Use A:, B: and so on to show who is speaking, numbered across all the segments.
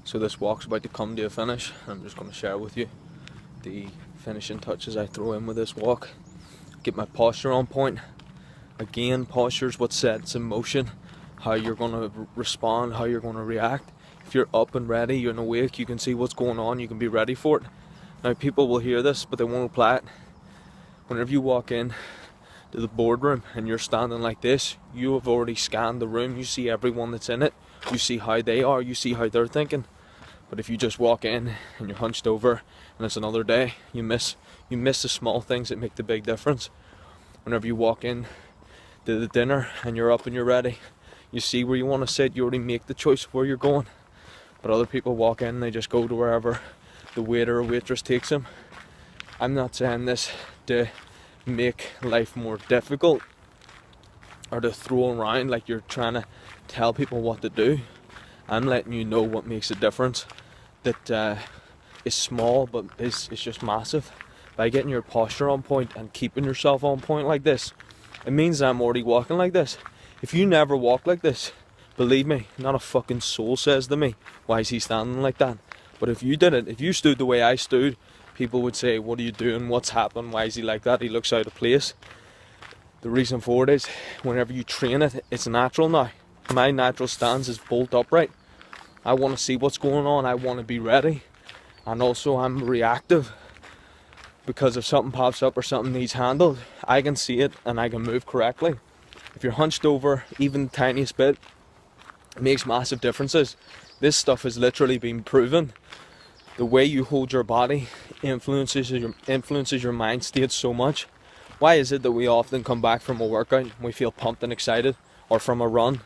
A: So this walk's about to come to a finish. I'm just going to share with you the finishing touches I throw in with this walk. Get my posture on point. Again, posture is what sets in motion how you're going to respond, how you're going to react. If you're up and ready, you're awake, you can see what's going on, you can be ready for it. Now people will hear this, but they won't apply it. Whenever you walk in to the boardroom and you're standing like this, you have already scanned the room, you see everyone that's in it, you see how they are, you see how they're thinking. But if you just walk in and you're hunched over and it's another day, you miss the small things that make the big difference. Whenever you walk in to the dinner and you're up and you're ready, you see where you want to sit, you already make the choice of where you're going. But other people walk in and they just go to wherever the waiter or waitress takes them. I'm not saying this to make life more difficult or to throw around like you're trying to tell people what to do. I'm letting you know what makes a difference that is small but is just massive. By getting your posture on point and keeping yourself on point like this, it means I'm already walking like this. If you never walk like this, believe me, not a fucking soul says to me, why is he standing like that? But if you did it, if you stood the way I stood, people would say, what are you doing? What's happened? Why is he like that? He looks out of place. The reason for it is, whenever you train it, it's natural now. My natural stance is bolt upright. I want to see what's going on. I want to be ready. And also I'm reactive. Because if something pops up or something needs handled, I can see it and I can move correctly. If you're hunched over even the tiniest bit, it makes massive differences. This stuff has literally been proven. The way you hold your body influences your mind state so much. Why is it that we often come back from a workout and we feel pumped and excited, or from a run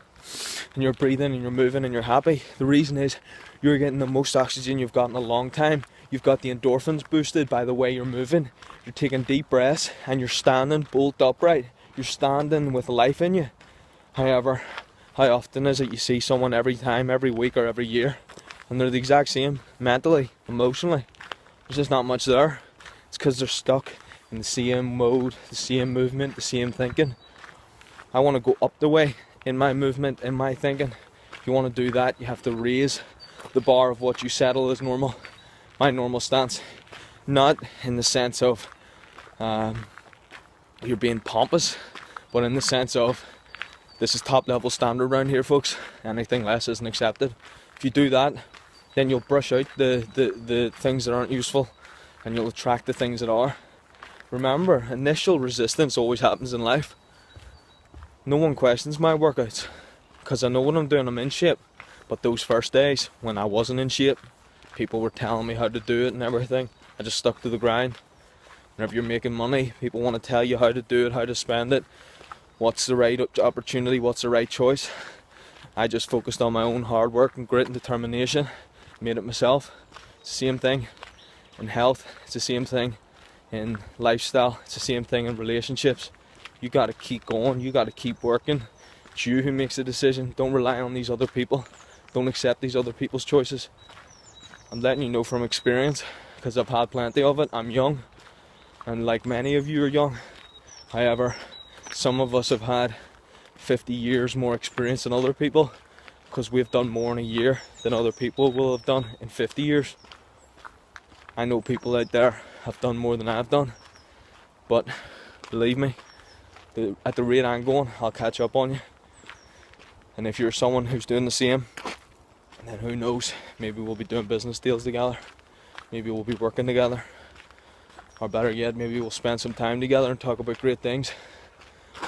A: and you're breathing and you're moving and you're happy? The reason is you're getting the most oxygen you've got in a long time. You've got the endorphins boosted by the way you're moving. You're taking deep breaths and you're standing bolt upright. You're standing with life in you. However, how often is it you see someone every time, every week or every year, and they're the exact same mentally, emotionally? There's just not much there. It's because they're stuck in the same mode, the same movement, the same thinking. I want to go up the way in my movement, in my thinking. If you want to do that, you have to raise the bar of what you settle as normal. My normal stance, not in the sense of you're being pompous, but in the sense of this is top level standard around here, folks. Anything less isn't accepted. If you do that, then you'll brush out the things that aren't useful and you'll attract the things that are. Remember, initial resistance always happens in life. No one questions my workouts because I know what I'm doing, I'm in shape. But those first days when I wasn't in shape, people were telling me how to do it and everything. I just stuck to the grind. Whenever you're making money, people want to tell you how to do it, how to spend it, what's the right opportunity, what's the right choice. I just focused on my own hard work and grit and determination, made it myself. It's the same thing in health, it's the same thing in lifestyle, it's the same thing in relationships. You got to keep going, you got to keep working. It's you who makes the decision. Don't rely on these other people. Don't accept these other people's choices. I'm letting you know from experience, because I've had plenty of it. I'm young, and like many of you are young. However, some of us have had 50 years more experience than other people, because we've done more in a year than other people will have done in 50 years. I know people out there have done more than I've done, but believe me, at the rate I'm going, I'll catch up on you. And if you're someone who's doing the same, then who knows, maybe we'll be doing business deals together, maybe we'll be working together, or better yet, maybe we'll spend some time together and talk about great things.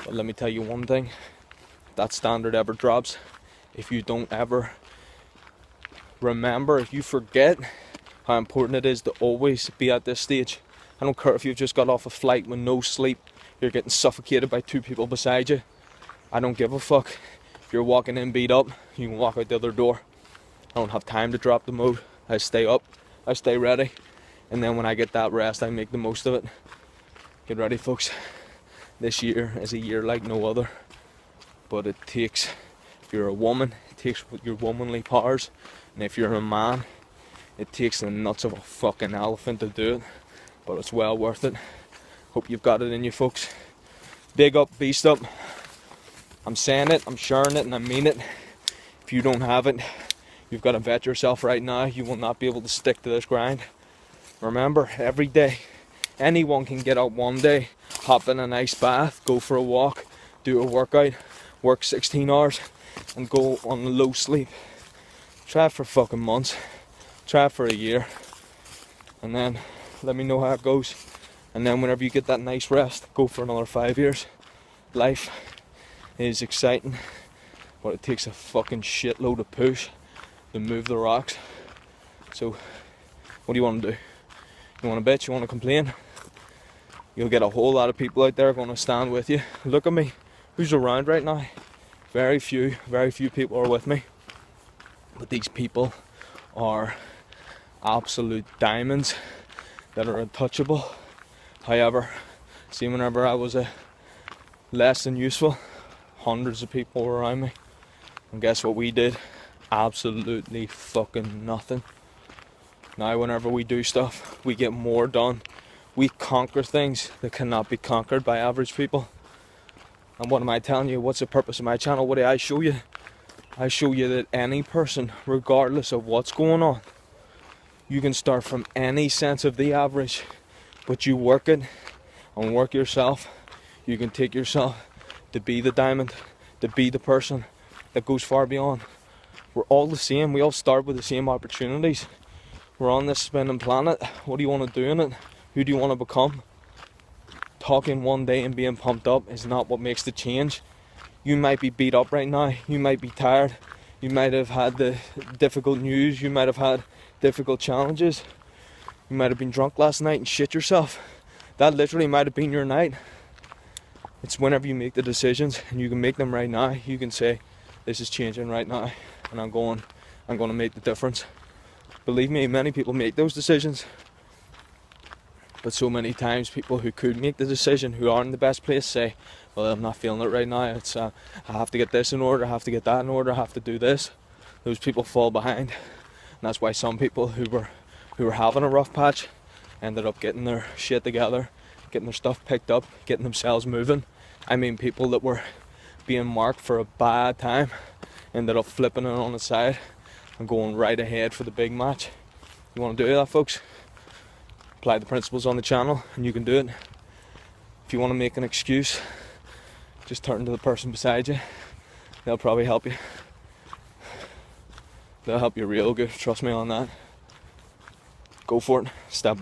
A: But let me tell you one thing, if that standard ever drops, if you don't ever remember, if you forget how important it is to always be at this stage, I don't care if you've just got off a flight with no sleep, you're getting suffocated by two people beside you, I don't give a fuck. If you're walking in beat up, you can walk out the other door. I don't have time to drop the mode. I stay up, I stay ready, and then when I get that rest, I make the most of it. Get ready, folks. This year is a year like no other, but it takes, if you're a woman, it takes your womanly powers, and if you're a man, it takes the nuts of a fucking elephant to do it, but it's well worth it. Hope you've got it in you, folks. Big up, beast up. I'm saying it, I'm sharing it, and I mean it. If you don't have it, You've got to vet yourself right now. You will not be able to stick to this grind. Remember, every day, anyone can get up one day, hop in a nice bath, go for a walk, do a workout, work 16 hours, and go on low sleep. Try it for fucking months. Try it for a year. And then let me know how it goes. And then whenever you get that nice rest, go for another 5 years. Life is exciting, but it takes a fucking shitload of push to move the rocks. So, what do you want to do? You want to bitch? You want to complain? You'll get a whole lot of people out there going to stand with you. Look at me. Who's around right now? Very few people are with me. But these people are absolute diamonds that are untouchable. However, see, whenever I was less than useful, hundreds of people were around me. And guess what we did? Absolutely fucking nothing. Now whenever we do stuff, we get more done. We conquer things that cannot be conquered by average people. And what am I telling you? What's the purpose of my channel? What do I show you? I show you that any person, regardless of what's going on, you can start from any sense of the average, but you work it and work yourself. You can take yourself to be the diamond, to be the person that goes far beyond. We're all the same. We all start with the same opportunities. We're on this spinning planet. What do you want to do in it? Who do you want to become? Talking one day and being pumped up is not what makes the change. You might be beat up right now. You might be tired. You might have had the difficult news. You might have had difficult challenges. You might have been drunk last night and shit yourself. That literally might have been your night. It's whenever you make the decisions, and you can make them right now. You can say, this is changing right now, and I'm going to make the difference. Believe me, many people make those decisions. But so many times people who could make the decision, who are in the best place, say, well, I'm not feeling it right now. It's I have to get this in order, I have to get that in order, I have to do this. Those people fall behind. And that's why some people who were having a rough patch ended up getting their shit together, getting their stuff picked up, getting themselves moving. I mean, people that were being marked for a bad time ended up flipping it on the side and going right ahead for the big match. You want to do that, folks? Apply the principles on the channel and you can do it. If you want to make an excuse, just turn to the person beside you. They'll probably help you. They'll help you real good, trust me on that. Go for it. Step